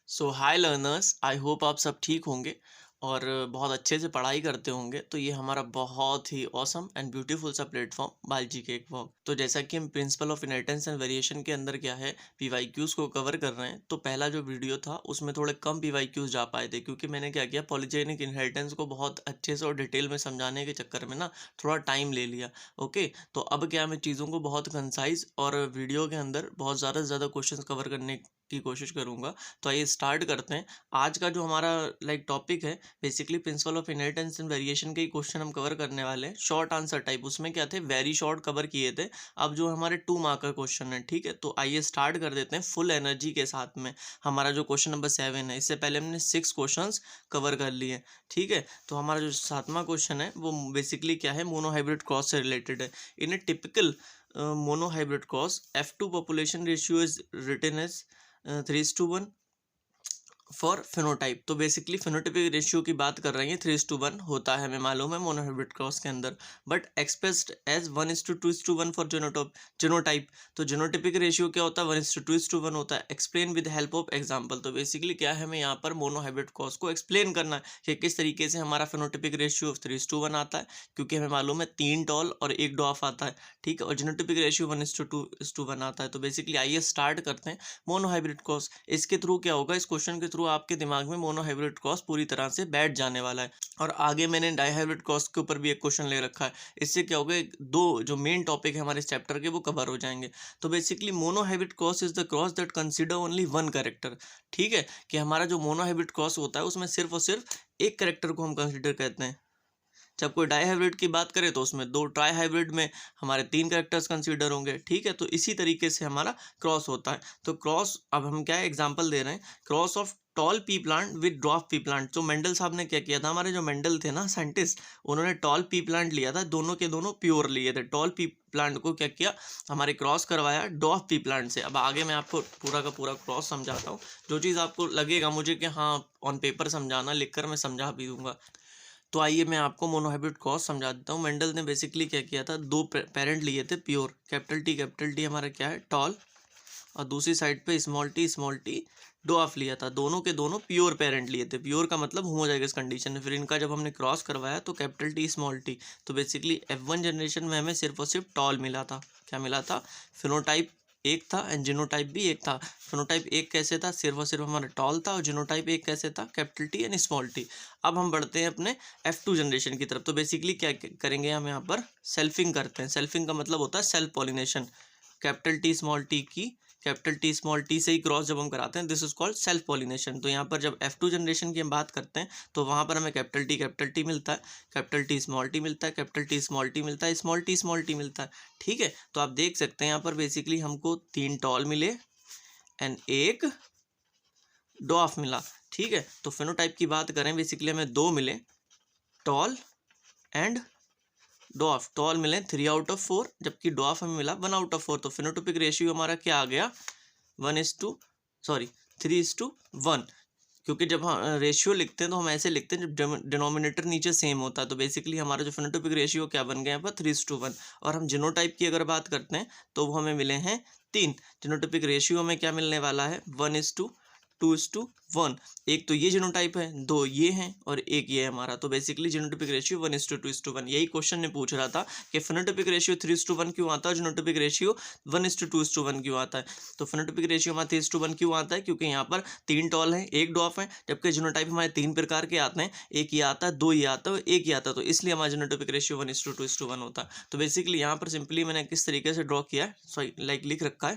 So hi learners, I hope आप सब ठीक होंगे और बहुत अच्छे से पढ़ाई करते होंगे। तो ये हमारा बहुत ही ऑसम एंड ब्यूटीफुल सा प्लेटफॉर्म बायोलॉजी केक वॉक। तो जैसा कि हम principal of inheritance and variation के अंदर क्या है पीवाईक्यूज को कवर कर रहे हैं, तो पहला जो वीडियो था उसमें थोड़े कम पीवाईक्यूज जा पाए थे क्योंकि मैंने क्या किया, पॉलीजेनिक इनहेरिटेंस को बहुत अच्छे से और डिटेल में समझाने के चक्कर में ना थोड़ा टाइम ले लिया। ओके, तो अब क्या, मैं चीज़ों को बहुत कंसाइज और वीडियो के अंदर बहुत ज़्यादा से ज़्यादा क्वेश्चन कवर करने की कोशिश करूंगा। तो आइए स्टार्ट करते हैं। आज का जो हमारा टॉपिक है, basically principal of inheritance and variation के ही क्वेश्चन हम कवर करने वाले हैं, शॉर्ट आंसर टाइप। उसमें क्या थे, वेरी शॉर्ट कवर किए थे। अब जो हमारे 2 मार्क का क्वेश्चन है, ठीक है, तो आइए स्टार्ट कर देते हैं फुल एनर्जी के साथ में। हमारा जो क्वेश्चन नंबर 7 है, इससे पहले हमने 6 क्वेश्चन कवर कर लिए, ठीक है। तो हमारा जो 7वां क्वेश्चन है वो बेसिकली क्या है, मोनोहाइब्रिड क्रॉस से रिलेटेड है। In a typical monohybrid cross, F2 population ratio is written as 3:1 for phenotype. तो बेसिकली फिनोटाइपिक रेशियो की बात कर रहे हैं, 3:1 होता है, हमें मालूम है मोनोहाइब्रिड क्रॉस के अंदर, but expressed as 1:2:1 for genotype. तो जीनोटाइपिक रेशियो क्या होता है, 1:2:1 होता है। Explain with help of example. तो बेसिकली क्या है, हमें यहाँ पर मोनोहाइब्रिड क्रॉस को एक्सप्लेन करना है कि किस तरीके से हमारा फिनोटाइपिक रेशियो 3:1 आता है, क्योंकि हमें मालूम है 3 टॉल और 1 डॉफ आता है, ठीक है, और जीनोटाइपिक रेशियो 1:2:1 आता है। तो बेसिकली आइए स्टार्ट करते हैं मोनोहाइब्रिड क्रॉस। इसके थ्रू क्या होगा, इस क्वेश्चन के थ्रू आपके दिमाग में मोनोहाइब्रिड क्रॉस पूरी तरह से बैठ जाने वाला है। और आगे मैंने डाईहाइब्रिड क्रॉस के ऊपर भी एक क्वेश्चन ले रखा है। इससे क्या होगा, दो जो मेन टॉपिक है हमारे इस चैप्टर के वो कवर हो जाएंगे। तो basically monohybrid cross is the cross that consider only one character. ठीक है, कि हमारा जो मोनोहाइब्रिड क्रॉस होता है उसमें सिर्फ और सिर्फ एक कैरेक्टर को हम कंसीडर करते हैं। जब कोई डाई हाइब्रिड की बात करें तो उसमें 2, ट्राई हाइब्रिड में हमारे 3 कैरेक्टर्स कंसीडर होंगे, ठीक है। तो इसी तरीके से हमारा क्रॉस होता है। तो क्रॉस, अब हम क्या एग्जांपल दे रहे हैं, cross of tall P plant with dwarf P plant. तो मेंडल साहब ने क्या किया था, हमारे जो मेंडल थे ना साइंटिस्ट, उन्होंने टॉल पी प्लांट लिया था, दोनों के दोनों प्योर लिए थे। टॉल पी प्लांट को क्या किया, हमारे क्रॉस करवाया ड्वार्फ पी प्लांट से। अब आगे मैं आपको पूरा का पूरा क्रॉस समझाता हूँ। जो चीज़ आपको लगेगा मुझे कि हाँ ऑन पेपर समझाना, लिखकर मैं समझा भी दूंगा। तो आइए मैं आपको मोनोहाइब्रिड क्रॉस समझा देता हूँ। मेंडल ने बेसिकली क्या किया था, 2 पेरेंट लिए थे प्योर, कैपिटल टी हमारा क्या है, टॉल, और दूसरी साइड पे स्मॉल टी डॉफ लिया था। दोनों के दोनों प्योर पेरेंट लिए थे। प्योर का मतलब होमोजाइगस कंडीशन में। फिर इनका जब हमने क्रॉस करवाया तो कैपिटल टी स्मॉल टी, तो बेसिकली F1 जनरेशन में हमें सिर्फ और सिर्फ टॉल मिला था। क्या मिला था, फिनोटाइप एक था एंड जीनोटाइप भी एक था। फिनोटाइप एक कैसे था, सिर्फ और सिर्फ हमारा टॉल था, और जीनोटाइप एक कैसे था, capital T and small T. अब हम बढ़ते हैं अपने F2 जनरेशन की तरफ। तो बेसिकली क्या करेंगे, हम यहाँ पर सेल्फिंग करते हैं। सेल्फिंग का मतलब होता है self pollination. Capital T small T की कैपिटल टी स्मॉल टी से ही क्रॉस जब हम कराते हैं, this is called self pollination. तो यहाँ पर जब F2 जनरेशन की हम बात करते हैं तो वहाँ पर हमें कैपिटल टी मिलता है, कैपिटल टी स्मॉल टी मिलता है, कैपिटल टी स्मॉल टी मिलता है, स्मॉल टी मिलता है, ठीक है। तो आप देख सकते हैं यहाँ पर बेसिकली हमको 3 टॉल मिले एंड 1 डॉफ मिला, ठीक है। तो फिनोटाइप की बात करें, बेसिकली हमें 2 मिले, टॉल एंड डॉफ। टॉल मिले 3/4, जबकि डॉफ हमें मिला 1/4। तो फिनोटाइपिक रेशियो हमारा क्या आ गया, 3:1। क्योंकि जब हम रेशियो लिखते हैं तो हम ऐसे लिखते हैं जब डिनोमिनेटर नीचे सेम होता है। तो बेसिकली हमारा जो फिनोटाइपिक रेशियो क्या बन गया यहाँ पर, 3:1। और हम जीनोटाइप की अगर बात करते हैं तो वो हमें मिले हैं 3। जीनोटाइपिक रेशियो में क्या मिलने वाला है, 1:2:1। एक तो ये जीनोटाइप है, 2 ये हैं और एक ये है हमारा। तो बेसिकली जीनोटाइपिक रेशियो 1:2:1। यही क्वेश्चन ने पूछ रहा था कि फिनोटाइपिक रेशियो 3:1 क्यों आता है, जीनोटाइपिक रेशियो 1:2:1 क्यों आता है। तो फिनोटाइपिक रेशियो हमारा 3:1 क्यों आता है, क्योंकि यहाँ पर 3 टॉल हैं, 1 डॉफ है, जबकि जीनोटाइप हमारे 3 प्रकार के आते हैं, एक ये आता है, 2 ये आता है, एक ये आता है। तो इसलिए हमारा जीनोटाइपिक रेशियो 1:2:1 होता है। तो बेसिकली यहाँ पर सिंपली मैंने किस तरीके से ड्रॉ किया है, सॉरी लिख रखा है,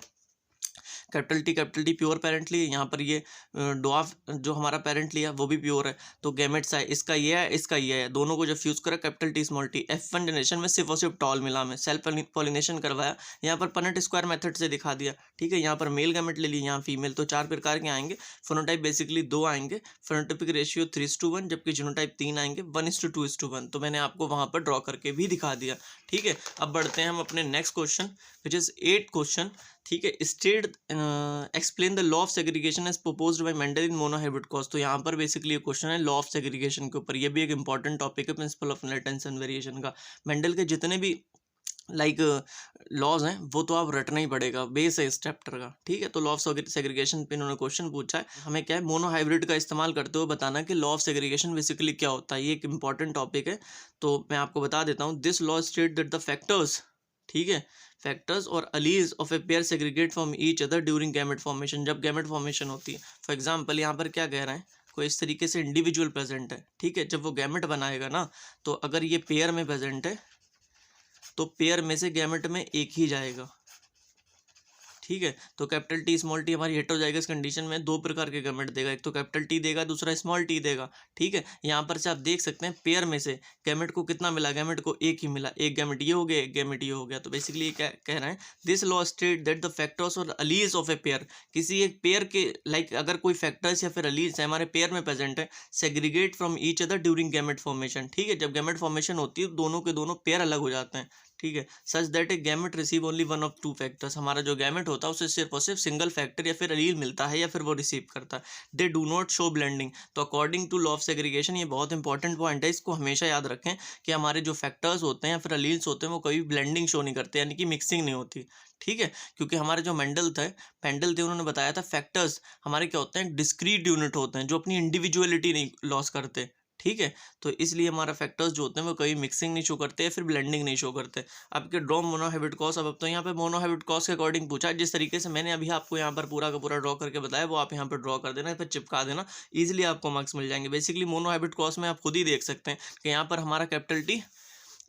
कैपिटल टी प्योर पेरेंट लिए, यहाँ पर ये डॉफ जो हमारा पेरेंट लिया वो भी प्योर है। तो गैमेट्स है, इसका ये है, इसका ये है, दोनों को जब फ्यूज करा capital T small T. F1 generation में सिर्फ और सिर्फ टॉल मिला, हमें सेल्फ पॉलिनेशन करवाया, यहाँ पर पनेट स्क्वायर मेथड से दिखा दिया, ठीक है। यहाँ पर मेल गैमेट ले ली, यहाँ फीमेल। तो 4 प्रकार के आएंगे। फिनोटाइप बेसिकली 2 आएंगे, फिनोटाइपिक रेशियो 3:1, जबकि जीनोटाइप 3 आएंगे, 1:2:1। तो मैंने आपको वहाँ पर ड्रॉ करके भी दिखा दिया, ठीक है। अब बढ़ते हैं हम अपने next question, which is 8 question, ठीक है। State explain the law of segregation as proposed by Mendel in monohybrid cross. तो यहाँ पर बेसिकली क्वेश्चन है लॉ ऑफ सेग्रीगेशन के ऊपर। ये भी एक इंपॉर्टेंट टॉपिक है principle of inheritance and variation का। मेंडल के जितने भी लाइक लॉज हैं वो तो आप रटना ही पड़ेगा, बेस है इस चैप्टर का, ठीक है। तो लॉ ऑफ सेग्रीगेशन पे इन्होंने क्वेश्चन पूछा है, हमें क्या है मोनोहाइब्रिड का इस्तेमाल करते हुए बताना कि लॉ ऑफ सेग्रीगेशन बेसिकली क्या होता है। ये एक इंपॉर्टेंट टॉपिक है, तो मैं आपको बता देता हूँ। This law state that the factors, ठीक है, फैक्टर्स और allies of a pair segregate from each other during gamete formation, जब गैमेट फॉर्मेशन होती है। फॉर एग्जाम्पल यहाँ पर क्या कह रहे हैं, कोई इस तरीके से इंडिविजुअल प्रेजेंट है, ठीक है, जब वो गैमेट बनाएगा ना, तो अगर ये पेयर में प्रेजेंट है तो पेयर में से गैमेट में एक ही जाएगा, ठीक है। तो कैपिटल टी स्मॉल टी हमारी हिट हो जाएगा इस कंडीशन में, दो प्रकार के गैमेट देगा, एक तो कैपिटल टी देगा, दूसरा स्मॉल टी देगा, ठीक है। यहाँ पर से आप देख सकते हैं पेयर में से गैमेट को कितना मिला, गैमेट को एक ही मिला, एक गैमेट ये हो गया, एक गैमेट ये हो गया। तो बेसिकली ये क्या कह रहे हैं, this law state that the factors और अलीज ऑफ ए पेयर, किसी एक पेयर के लाइक अगर कोई फैक्टर्स या फिर अलीज है हमारे पेयर में प्रेजेंट है, segregate from each other during gamete formation, ठीक है। जब गैमेट फॉर्मेशन होती है दोनों के दोनों पेयर अलग हो जाते हैं, ठीक है। Such that A gamete receive only one of two factors, हमारा जो गैमेट होता है उसे सिर्फ और सिर्फ सिंगल फैक्टर या फिर अलील मिलता है या फिर वो रिसीव करता है। They do not show blending, तो according to law of segregation ये बहुत इंपॉर्टेंट पॉइंट है, इसको हमेशा याद रखें कि हमारे जो फैक्टर्स होते हैं या फिर अलील्स होते हैं वो कभी ब्लेंडिंग शो नहीं करते, यानी कि मिक्सिंग नहीं होती, ठीक है। क्योंकि हमारे जो पेंडल थे उन्होंने बताया था फैक्टर्स हमारे क्या होते हैं, डिस्क्रीट यूनिट होते हैं जो अपनी इंडिविजुअलिटी नहीं लॉस करते, ठीक है। तो इसलिए हमारा फैक्टर्स जो होते हैं वो कभी मिक्सिंग नहीं शो करते या फिर ब्लेंडिंग नहीं शो करते। आपके ड्रॉ मोनोहाइब्रिड कॉस, अब तो यहाँ पे मोनोहाइब्रिड कॉस के अकॉर्डिंग पूछा है, जिस तरीके से मैंने अभी आपको यहाँ पर पूरा का पूरा ड्रॉ करके बताया वो आप यहाँ पर ड्रॉ कर देना, फिर चिपका देना, ईजिली आपको मार्क्स मिल जाएंगे। बेसिकली मोनोहाइब्रिड कॉस में आप खुद ही देख सकते हैं कि यहाँ पर हमारा कैपिटल टी,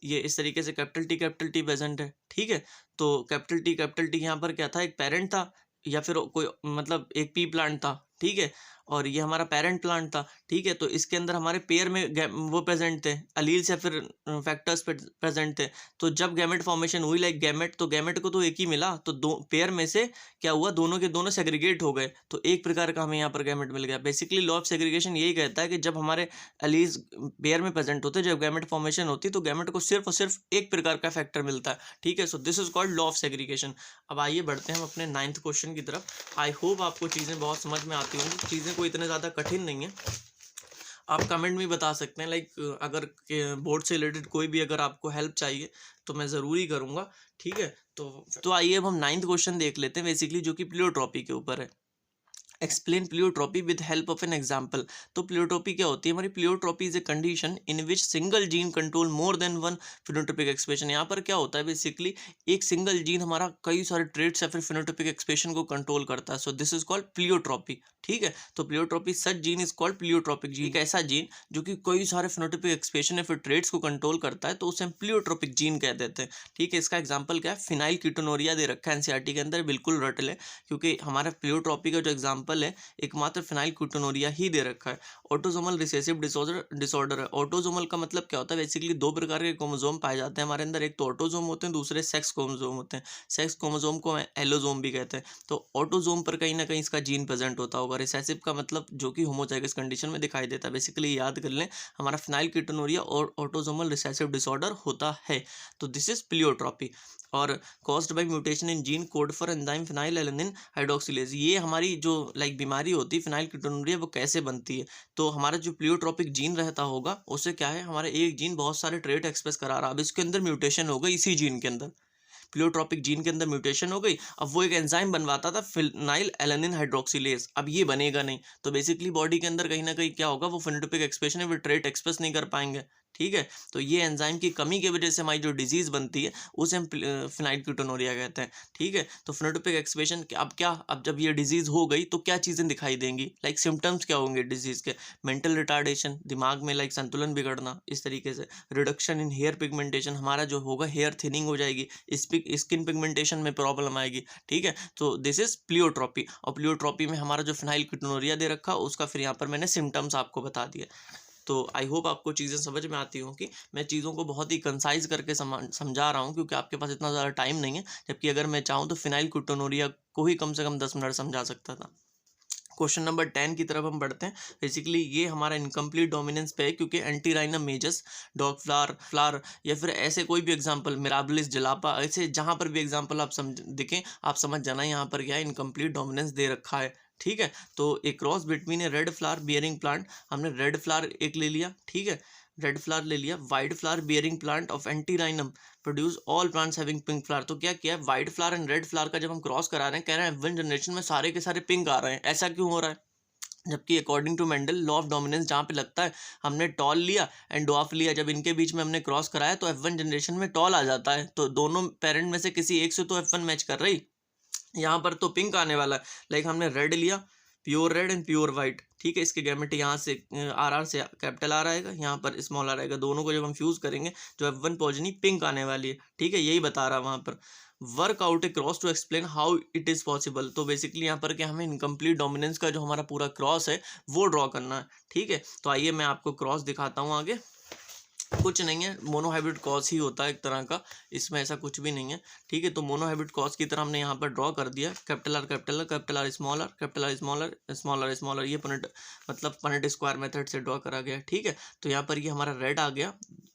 ये इस तरीके से कैपिटल टी प्रेजेंट है, ठीक है। तो कैपिटल टी यहाँ पर क्या था, एक पेरेंट था या फिर कोई मतलब एक पी प्लांट था, ठीक है, और ये हमारा पेरेंट प्लांट था, ठीक है। तो इसके अंदर हमारे पेयर में वो प्रेजेंट थे, अलील्स या फिर फैक्टर्स प्रेजेंट थे। तो जब गैमेट फॉर्मेशन हुई लाइक गैमेट, तो गैमेट को तो एक ही मिला, तो दो पेयर में से क्या हुआ, दोनों के दोनों सेग्रीगेट हो गए, तो एक प्रकार का हमें यहाँ पर गैमेट मिल गया। बेसिकली लॉ ऑफ सेग्रीगेशन यही कहता है कि जब हमारे अलील्स पेयर में प्रेजेंट होते हैं, जब गैमेट फॉर्मेशन होती है तो गैमेट को सिर्फ और सिर्फ एक प्रकार का फैक्टर मिलता है, ठीक है। So this is called law of segregation. अब आइए बढ़ते हैं हम अपने 9th क्वेश्चन की तरफ। आई होप आपको चीज़ें बहुत समझ में आती होंगी, चीज़ें कोई इतने ज़्यादा कठिन नहीं है। आप कमेंट में बता सकते हैं लाइक अगर बोर्ड से रिलेटेड कोई भी अगर आपको हेल्प चाहिए तो मैं ज़रूर ही करूँगा, ठीक है। तो आइए अब हम 9th क्वेश्चन देख लेते हैं बेसिकली, जो कि प्लियोट्रॉपी के ऊपर है। Explain pleiotropy with help of an example. तो प्लियोट्रॉपी क्या होती है हमारी, pleiotropy is a condition in which single gene control more than one phenotypic expression. यहाँ पर क्या होता है बेसिकली, एक सिंगल जीन हमारा कई सारे ट्रेट्स या फिर फिनोटाइपिक एक्सप्रेशन को कंट्रोल करता है। So this is called pleiotropy, ठीक है। तो pleiotropy such gene is called pleiotropic gene, एक ऐसा जीन जो कि कई सारे फिनोटाइपिक एक्सप्रेशन या फिर ट्रेट्स को कंट्रोल करता है, तो उसे हम प्लियोट्रॉपिक जीन कह देते हैं, ठीक है। इसका एग्जाम्पल क्या है, फिनाइल कीटोनोरिया दे रखा है एनसीईआरटी के अंदर, बिल्कुल रट ले, क्योंकि हमारा प्लियोट्रॉपी का जो एग्जाम्पल है एकमात्र फिनाइल कीटोनोरिया ही दे रखा है। ऑटोसोमल रिसेसिव डिसऑर्डर है। ऑटोसोमल का मतलब क्या होता है, बेसिकली दो प्रकार के क्रोमोसोम पाए जाते हैं हमारे अंदर, एक तो ऑटोसोम होते हैं, दूसरे सेक्स क्रोमोसोम होते हैं। सेक्स क्रोमोसोम को एलोसोम भी कहते हैं। तो ऑटोसोम पर कहीं ना कहीं इसका जीन प्रेजेंट होता होगा। रिसेसिव का मतलब जो कि होमोजाइगस कंडीशन में दिखाई देता है। बेसिकली याद कर लें, हमारा फिनाइल कीटोनोरिया और ऑटोसोमल रिसेसिव डिसऑर्डर होता है। तो दिस इज प्लियोट्रॉपी। और caused by mutation in gene code for enzyme phenyl alanine hydroxylase, ये हमारी जो लाइक बीमारी होती है फिनाइल कीटोनूरिया वो कैसे बनती है। तो हमारा जो प्लियोट्रॉपिक जीन रहता होगा उससे क्या है, हमारा एक जीन बहुत सारे ट्रेट एक्सप्रेस करा रहा है, अब इसके अंदर म्यूटेशन हो गई, इसी जीन के अंदर प्लियोट्रॉपिक जीन के अंदर म्यूटेशन हो गई। अब वो एक एंजाइम बनवाता था फिनाइल एलेनिन हाइड्रोक्सिलेज, अब ये बनेगा नहीं, तो बेसिकली बॉडी के अंदर कहीं ना कहीं क्या होगा, वो फिनोटाइपिक एक्सप्रेशन है वो ट्रेट एक्सप्रेस नहीं कर पाएंगे, ठीक है। तो ये एंजाइम की कमी की वजह से हमारी जो डिजीज बनती है उसे हम फिनाइल कीटोनूरिया कहते हैं, ठीक है। तो फिनोटाइपिक एक्सप्रेशन अब जब ये डिजीज हो गई तो क्या चीज़ें दिखाई देंगी, लाइक सिम्टम्स क्या होंगे डिजीज के, मेंटल रिटार्डेशन, दिमाग में लाइक संतुलन बिगड़ना, इस तरीके से रिडक्शन इन हेयर पिगमेंटेशन, हमारा जो होगा हेयर थिनिंग हो जाएगी, स्किन पिगमेंटेशन में प्रॉब्लम आएगी, ठीक है। तो दिस इज प्लियोट्रॉपी। और प्लियोट्रॉपी में हमारा जो फिनाइल कीटोनूरिया दे रखा उसका फिर यहाँ पर मैंने सिम्टम्स आपको बता दिए। तो आई होप आपको चीज़ें समझ में आती हों कि मैं चीज़ों को बहुत ही कंसाइज करके समझा रहा हूँ, क्योंकि आपके पास इतना ज़्यादा टाइम नहीं है, जबकि अगर मैं चाहूँ तो फिनाइल कीटोनूरिया को ही कम से कम 10 मिनट समझा सकता था। क्वेश्चन नंबर 10 की तरफ हम बढ़ते हैं। बेसिकली ये हमारा इनकम्प्लीट डोमिनेंस पे है, क्योंकि एंटीराइनम मेजस, डॉग फ्लावर या फिर ऐसे कोई भी एग्जांपल, मिराबिलिस जलापा, ऐसे जहाँ पर भी एग्जांपल आप दिखें आप समझ जाना यहाँ पर क्या है, इनकम्प्लीट डोमिनेंस दे रखा है, ठीक है। तो एक क्रॉस बिटवीन ए रेड फ्लावर बियरिंग प्लांट, हमने रेड फ्लावर एक ले लिया, ठीक है, रेड फ्लावर ले लिया, white flower bearing plant of antirrhinum produce all plants having pink flower. तो क्या किया है, white flower and red flower का जब हम क्रॉस करा रहे हैं, कह रहे हैं F1 जनरेशन में सारे के सारे पिंक आ रहे हैं, ऐसा क्यों हो रहा है? जबकि according to Mendel law of dominance जहाँ पे लगता है हमने टॉल लिया एंड डॉफ लिया, जब इनके बीच में हमने क्रॉस कराया तो F1 जनरेशन में टॉल आ जाता है, तो दोनों पेरेंट में से किसी एक से तो F1 मैच कर रही। यहाँ पर तो पिंक आने वाला है, लाइक हमने रेड लिया, pure red and pure white, ठीक है। इसके गैमेट यहाँ से आर से कैपिटल आर आएगा, यहाँ पर स्मॉल आर आएगा, दोनों को जब हम फ्यूज करेंगे जो F1 पोजनी पिंक आने वाली है, ठीक है। यही बता रहा वहाँ पर work out a cross to explain how it is possible. तो बेसिकली यहाँ पर क्या हमें इनकम्प्लीट डोमिनेंस का जो हमारा पूरा क्रॉस है वो ड्रॉ करना है, ठीक है। तो आइए मैं आपको क्रॉस दिखाता हूँ आगे। कुछ नहीं है, मोनोहाइब्रिड क्रॉस ही होता है एक तरह का, इसमें ऐसा कुछ भी नहीं है, ठीक है। तो मोनोहाइब्रिड क्रॉस की तरह हमने यहाँ पर ड्रॉ कर दिया, capital R capital R capital R small R capital R small R small R small R, ये पनेट मतलब पनेट स्क्वायर मेथड से ड्रॉ करा गया, ठीक है। तो यहाँ पर ये हमारा रेड आ गया,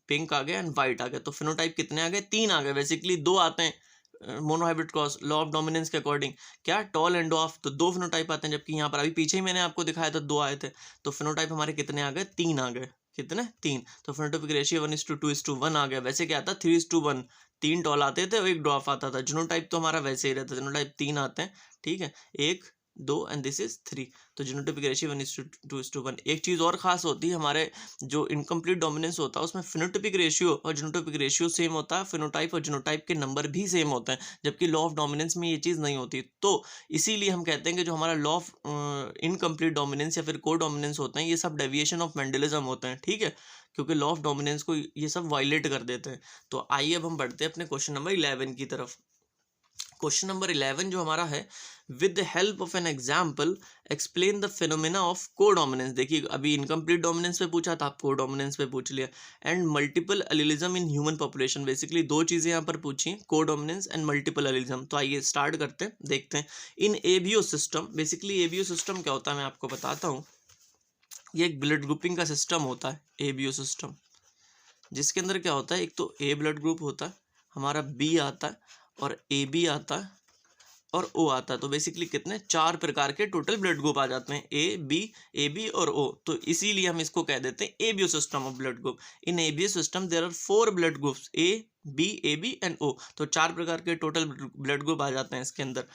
पिंक आ गया एंड वाइट आ गया। तो फिनोटाइप कितने आ गए? 3 आ गए। बेसिकली 2 आते हैं monohybrid cross law of dominance के अकॉर्डिंग, क्या टॉल एंड डॉफ, तो 2 फिनोटाइप आते हैं, जबकि यहाँ पर अभी पीछे ही मैंने आपको दिखाया था 2 आए थे। तो फिनोटाइप हमारे कितने आ गए? 3 आ गए। कितने? 3। तो फिनोटाइपिक रेशियो 1:2:1 आ गया। वैसे क्या आता? 3:1, 3 टॉल आते थे और 1 डॉफ आता था। जीनोटाइप तो हमारा वैसे ही रहता है, जीनोटाइप 3 आते हैं, ठीक है, 1 2 एंड दिस इज 3। तो जीनोटाइपिक रेशियो 1:2:1। एक चीज़ और खास होती है, हमारे जो इनकम्प्लीट डोमिनेंस होता है उसमें फिनोटाइपिक रेशियो और जीनोटाइपिक रेशियो सेम होता है, फिनोटाइप और जीनोटाइप के नंबर भी सेम होते हैं, जबकि लॉ ऑफ डोमिनेंस में ये चीज़ नहीं होती। तो इसीलिए हम कहते हैं कि जो हमारा लॉ ऑफ इनकम्प्लीट डोमिनेंस या फिर को डोमिनेंस होते हैं, ये सब डेविएशन ऑफ मेंडलिज्म होते हैं, ठीक है, क्योंकि लॉ ऑफ डोमिनेंस को ये सब वायलेट कर देते हैं। तो आइए अब हम बढ़ते हैं अपने क्वेश्चन नंबर 11 की तरफ। क्वेश्चन नंबर 11 जो हमारा है, with the help of an example explain the phenomena of codominance. देखिए अभी इनकम्प्लीट डोमिनेंस पे पूछा था, आप कोडोमिनेंस पे पूछ लिया, and multiple allelism in human population. Basically 2 चीज़ें यहाँ पर पूछी, कोडोमिनेंस एंड मल्टीपल एलिलिज्म। तो आइए स्टार्ट करते हैं, देखते हैं। In ABO system, basically ABO system क्या होता है मैं आपको बताता हूँ। ये एक ब्लड ग्रुपिंग का सिस्टम होता है, एबीओ सिस्टम, जिसके अंदर क्या होता है, एक तो ए ब्लड ग्रुप होता है हमारा, बी आता है और ए बी आता है और ओ आता है। तो बेसिकली कितने? 4 प्रकार के टोटल ब्लड ग्रुप आ जाते हैं, ए बी और ओ। तो इसीलिए हम इसको कह देते हैं ABO system of blood group. In ABO system there are 4 blood groups, A B and O. तो 4 प्रकार के टोटल ब्लड ग्रुप आ जाते हैं इसके अंदर।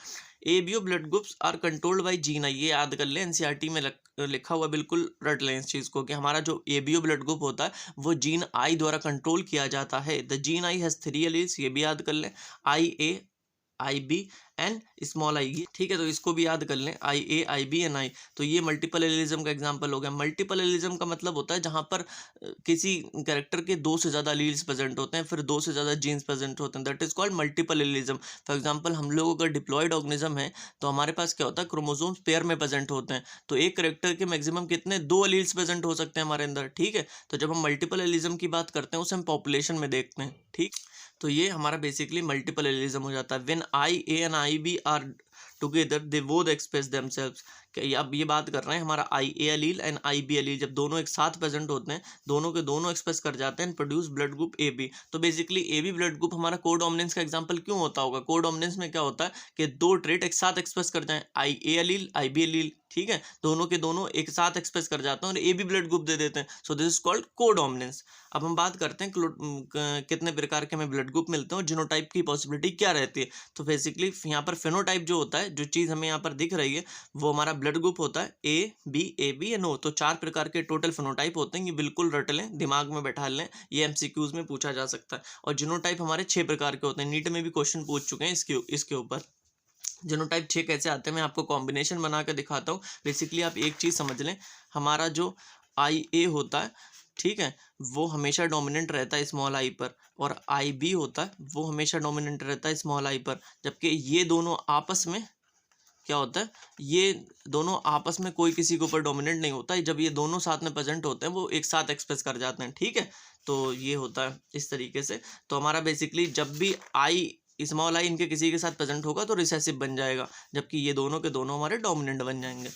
ABO blood groups are controlled by gene I, ये याद कर लें, एनसीईआरटी में लिखा हुआ, बिल्कुल रट लें इस चीज़ को, कि हमारा जो एबीओ ब्लड ग्रुप होता है वो जीन आई द्वारा कंट्रोल किया जाता है। The gene I has 3 alleles, ये भी याद कर लें, आई ए, आई बी एंड स्मॉल आई, ठीक है। तो इसको भी याद कर लें, आई ए, आई बी एंड आई। तो ये मल्टीपल एलिलिज्म का एग्जांपल हो गया। मल्टीपल एलिलिज्म का मतलब होता है जहां पर किसी कैरेक्टर के 2 से ज़्यादा एलील्स प्रेजेंट होते हैं, फिर 2 से ज़्यादा जीन्स प्रेजेंट होते हैं, that is called multiple allelism. For example हम लोगों का डिप्लॉयड ऑर्गेनिज्म है, तो हमारे पास क्या होता है, क्रोमोसोम्स पेयर में प्रेजेंट होते हैं। तो एक कैरेक्टर के मैक्सिमम कितने? 2 एलील्स प्रेजेंट हो सकते हैं हमारे अंदर, ठीक है। तो जब हम मल्टीपल एलिलिज्म की बात करते हैं उसे हम पॉपुलेशन में देखते हैं, ठीक। तो ये हमारा बेसिकली मल्टीपल एलिलिज्म हो जाता है। When I A and I B are together they both express themselves. अब ये बात कर रहे हैं हमारा I A allele and I B allele, जब दोनों एक साथ प्रेजेंट होते हैं, दोनों के दोनों एक्सप्रेस कर जाते हैं, produce blood group A B. तो basically A B blood group हमारा कोडोमिनेंस का एग्जांपल क्यों होता होगा? कोडोमिनेंस में क्या होता है कि 2 ट्रेट एक साथ एक्सप्रेस कर जाएं, I A allele I B allele, ठीक है, दोनों के दोनों एक साथ एक्सप्रेस कर जाते हैं और ए बी ब्लड ग्रुप दे देते हैं। So this is called codominance. अब हम बात करते हैं कितने प्रकार के हमें ब्लड ग्रुप मिलते हैं और जीनोटाइप की पॉसिबिलिटी क्या रहती है। तो बेसिकली यहाँ पर फेनोटाइप जो होता है, जो चीज़ हमें यहाँ पर दिख रही है, वो हमारा ब्लड ग्रुप होता है ए बी एंड ओ। तो 4 प्रकार के टोटल फेनोटाइप होते हैं, ये बिल्कुल रट लें, दिमाग में बैठा लें, ये एमसीक्यूज में पूछा जा सकता है। और जीनोटाइप हमारे 6 प्रकार के होते हैं, नीट में भी क्वेश्चन पूछ चुके हैं इसके ऊपर। जीनोटाइप 6 कैसे आते हैं मैं आपको कॉम्बिनेशन बना कर दिखाता हूँ। बेसिकली आप एक चीज़ समझ लें, हमारा जो आई ए होता है, ठीक है, वो हमेशा डोमिनेंट रहता है स्मॉल आई पर, और आई बी होता है वो हमेशा डोमिनेंट रहता है स्मॉल आई पर। जबकि ये दोनों आपस में क्या होता है, ये दोनों आपस में कोई किसी के ऊपर डोमिनेंट नहीं होता है। जब ये दोनों साथ में प्रेजेंट होते हैं वो एक साथ एक्सप्रेस कर जाते हैं, ठीक है। तो ये होता है इस तरीके से। तो हमारा बेसिकली जब भी आई स्मॉल आई इनके किसी के साथ प्रेजेंट होगा तो रिसेसिव बन जाएगा, जबकि ये दोनों के दोनों हमारे डोमिनेंट बन जाएंगे।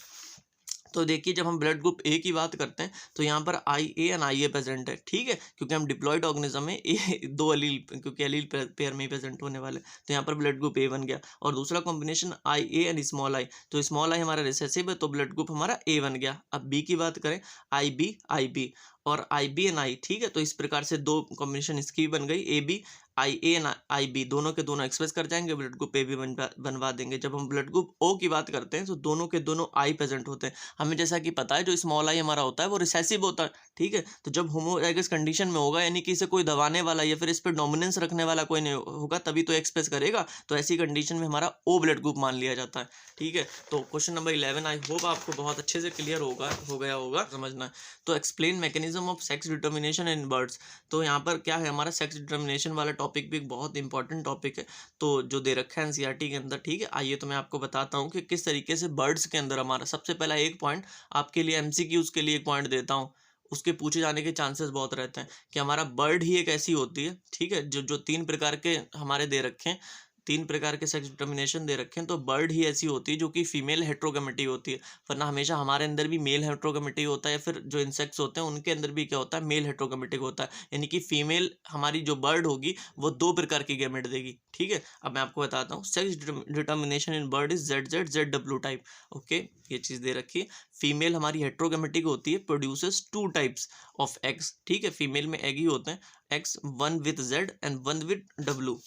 तो देखिए जब हम ब्लड ग्रुप ए की बात करते हैं तो यहाँ पर आई A and I A present है, ठीक है, क्योंकि हम डिप्लॉयड ऑर्गेनिज्म में ए दो अलील, क्योंकि अलील पेयर में ही प्रेजेंट होने वाले, तो यहाँ पर ब्लड ग्रुप ए बन गया। और दूसरा combination I A and small I, तो स्मॉल आई हमारा रिसेसिव है, तो ब्लड ग्रुप हमारा ए बन गया। अब बी की बात करें, आई बी और आई बी एन आई, ठीक है, तो इस प्रकार से दो कॉम्बिनेशन इसकी भी बन गई, A B I A and I B, दोनों के दोनों एक्सप्रेस कर जाएंगे, ब्लड ग्रुप ए भी बनवा देंगे। जब हम ब्लड ग्रुप ओ की बात करते हैं तो दोनों के दोनों आई प्रेजेंट होते हैं। हमें जैसा कि पता है जो स्मॉल आई हमारा होता है वो रिसेसिव होता है, ठीक है, तो जब होमोजाइगस कंडीशन में होगा, यानी कि इसे कोई दबाने वाला या फिर इस पर डोमिनेंस रखने वाला कोई नहीं होगा, तभी तो एक्सप्रेस करेगा, तो ऐसी कंडीशन में हमारा ओ ब्लड ग्रुप मान लिया जाता है, ठीक है। तो क्वेश्चन नंबर 11 आई होप आपको बहुत अच्छे से क्लियर हो गया होगा, समझना है। तो explain mechanism of sex determination in birds, तो यहाँ पर क्या है, हमारा सेक्स डिटर्मिनेशन वाला टॉपिक भी एक बहुत इंपॉर्टेंट टॉपिक है, तो जो दे रखा है एनसीईआरटी के अंदर, ठीक है। आइए तो मैं आपको बताता हूँ कि किस तरीके से बर्ड्स के अंदर हमारा, सबसे पहला एक पॉइंट आपके लिए एमसीक्यूज के लिए एक पॉइंट देता हूँ, उसके पूछे जाने के चांसेस बहुत रहते हैं कि हमारा बर्ड ही एक ऐसी होती है, ठीक है, जो जो 3 प्रकार के हमारे दे रखे हैं, 3 प्रकार के सेक्स डिटर्मिनेशन दे रखे हैं, तो बर्ड ही ऐसी होती है जो कि फीमेल हेट्रोगेमेटी होती है, वरना हमेशा हमारे अंदर भी मेल हेट्रोगेमेटिक होता है, या फिर जो इंसेक्ट्स होते हैं उनके अंदर भी क्या होता है, मेल हेट्रोगेमेटिक होता है, यानी कि फीमेल हमारी जो बर्ड होगी वो 2 प्रकार की गैमेट देगी, ठीक है। अब मैं आपको बताता हूँ, sex determination in bird is ZZ type, okay, ये चीज़ दे रखी है। फीमेल हमारी हेट्रोगेमेटिक होती है, प्रोड्यूसेस 2 टाइप्स ऑफ एग्स, ठीक है, फीमेल में एग ही होते हैं, eggs, one with Z and one with W।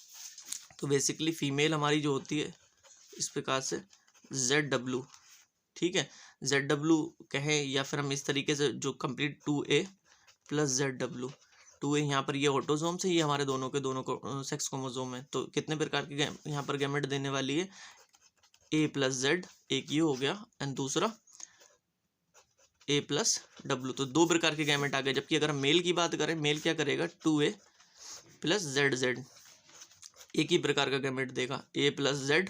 तो बेसिकली फीमेल हमारी जो होती है इस प्रकार से ZW, ठीक है, ZW कहें, या फिर हम इस तरीके से जो complete 2A plus ZW, 2A यहाँ पर ये ऑटोजोम से, ये हमारे दोनों के दोनों को सेक्स क्रोमोसोम है, तो कितने प्रकार के यहाँ पर गैमेट देने वाली है, A प्लस Z, एक ये हो गया, एंड दूसरा A प्लस W, तो 2 प्रकार के गैमेट आ गए। जबकि अगर हम मेल की बात करें, मेल क्या करेगा, 2A प्लस ZZ, एक ही प्रकार का गैमेट देगा, A plus Z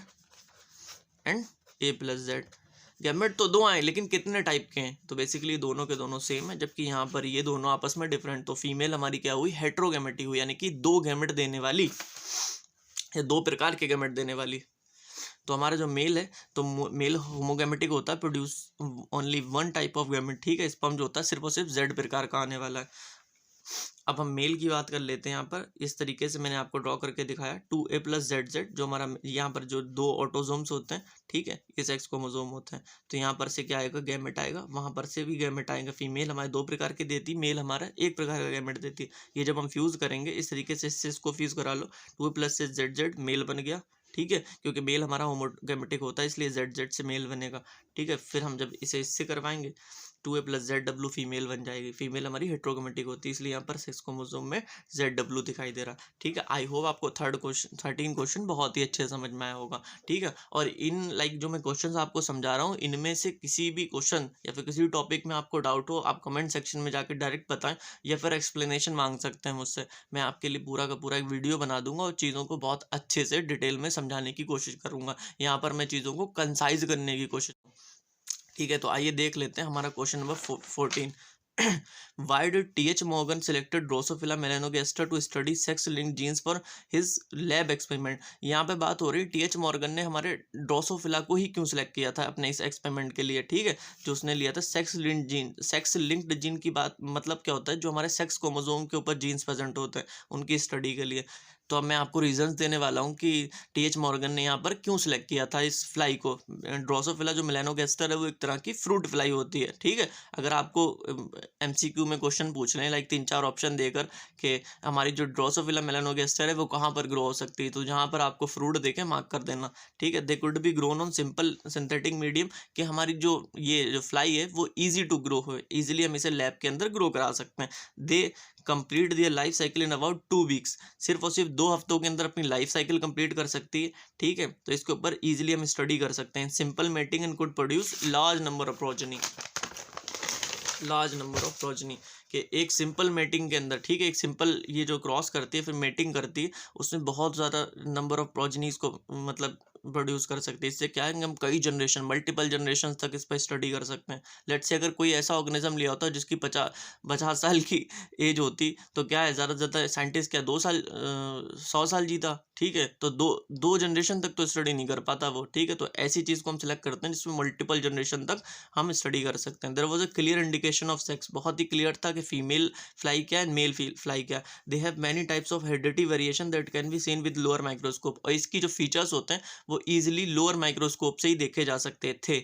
and A plus Z। Gamete तो 2 आए, लेकिन कितने टाइप के हैं, तो बेसिकली दोनों के दोनों सेम है, जबकि यहाँ पर ये दोनों आपस में डिफरेंट, तो फीमेल हमारी क्या हुई, हेट्रोगैमेटी हुई, यानी कि 2 गैमेट देने वाली, या 2 प्रकार के गैमेट देने वाली। तो हमारा जो मेल है, तो मेल होमोगैमेटिक होता है, produce only 1 type of gamete, ठीक है, स्पर्म जो होता है सिर्फ और सिर्फ Z प्रकार का आने वाला है। अब हम मेल की बात कर लेते हैं, यहाँ पर इस तरीके से मैंने आपको ड्रॉ करके दिखाया, 2A प्लस ZZ, जो हमारा यहाँ पर जो 2 ऑटोजोम्स होते हैं, ठीक है, ये सेक्स क्रोमोसोम होते हैं, तो यहाँ पर से क्या आएगा, गैमेट आएगा, वहाँ पर से भी गैमेट आएगा। फीमेल हमारे 2 प्रकार की देती, मेल हमारा 1 प्रकार का गैमेट देती है। ये जब हम फ्यूज़ करेंगे इस तरीके से, इसको फ्यूज़ करा लो, 2 प्लस से ZZ मेल बन गया, ठीक है, क्योंकि मेल हमारा होमोगैमेटिक होता है, इसलिए ZZ से मेल बनेगा, ठीक है। फिर हम जब इसे इससे करवाएंगे, 2A प्लस ZW फीमेल बन जाएगी, फीमेल हमारी हेट्रोगेमेटिक होती है, इसलिए यहाँ पर सेक्स क्रोमोसोम में ZW दिखाई दे रहा, ठीक है। आई होप आपको 13 क्वेश्चन बहुत ही अच्छे से समझ में आया होगा, ठीक है। और इन जो मैं क्वेश्चन आपको समझा रहा हूँ, इनमें से किसी भी क्वेश्चन या फिर किसी टॉपिक में आपको डाउट हो, आप कमेंट सेक्शन में जाकर डायरेक्ट बताएं, या फिर एक्सप्लेनेशन मांग सकते हैं मुझसे, मैं आपके लिए पूरा का पूरा एक वीडियो बना दूंगा और चीज़ों को बहुत अच्छे से डिटेल में समझाने की कोशिश करूंगा। यहाँ पर मैं चीज़ों को कंसाइज करने की कोशिश, ठीक है। तो आइए देख लेते हैं हमारा question number 14। Why did T.H. Morgan selected Drosophila melanogaster to study sex-linked genes for his lab experiment? यहाँ पे बात हो रही है T.H. मॉर्गन ने हमारे ड्रोसोफिला को ही क्यों सिलेक्ट किया था अपने इस एक्सपेरिमेंट के लिए, ठीक है, जो उसने लिया था सेक्स लिंक्ड जीन की बात मतलब क्या होता है, जो हमारे सेक्स क्रोमोसोम के ऊपर जीन्स प्रेजेंट होते हैं उनकी स्टडी के लिए। तो अब मैं आपको रीजंस देने वाला हूँ कि T.H. मॉर्गन ने यहाँ पर क्यों सिलेक्ट किया था इस फ्लाई को। ड्रोसोफिला जो मेलानोगास्टर है वो एक तरह की फ्रूट फ्लाई होती है, ठीक है। अगर आपको MCQ में क्वेश्चन पूछ रहे हैं लाइक 3-4 ऑप्शन देकर कि हमारी जो ड्रोसोफिला मेलानोगास्टर है वो कहाँ पर ग्रो हो सकती है, तो जहाँ पर आपको फ्रूट देके मार्क कर देना, ठीक है। They could be grown on simple synthetic medium, कि हमारी जो ये जो फ्लाई है वो ईजी टू ग्रो हो, ईजिली हम इसे लैब के अंदर ग्रो करा सकते हैं। They complete their life cycle in about 2 weeks, सिर्फ और सिर्फ 2 हफ्तों के अंदर अपनी लाइफ साइकिल कंप्लीट कर सकती है, ठीक है। तो इसके ऊपर इजीली हम स्टडी कर सकते हैं। Simple mating and could produce large number of progeny, कि एक सिंपल मेटिंग के अंदर, ठीक है, एक सिंपल ये जो क्रॉस करती है फिर मेटिंग करती है, उसमें बहुत ज़्यादा नंबर ऑफ प्रोजेनीज को मतलब प्रोड्यूस कर सकती है। इससे क्या है कि हम कई जनरेशन, मल्टीपल जनरेशन तक इस पर स्टडी कर सकते हैं। लेट्स से अगर कोई ऐसा ऑर्गेनिज्म लिया होता है जिसकी 50 साल की एज होती, तो क्या है, ज़्यादा से ज़्यादा साइंटिस्ट क्या 2 साल 100 साल जीता, ठीक है, तो दो दो जनरेशन तक तो स्टडी नहीं कर पाता वो, ठीक है। तो ऐसी चीज़ को हम सिलेक्ट करते हैं जिसमें मल्टीपल जनरेशन तक हम स्टडी कर सकते हैं। There was a clear indication of sex, बहुत ही क्लियर था कि फीमेल फ्लाई क्या है, मेल फ्लाई क्या है। They have many types of heredity variation that can be seen with lower microscope, और इसकी जो फीचर्स होते हैं वो ईजिली लोअर माइक्रोस्कोप से ही देखे जा सकते थे।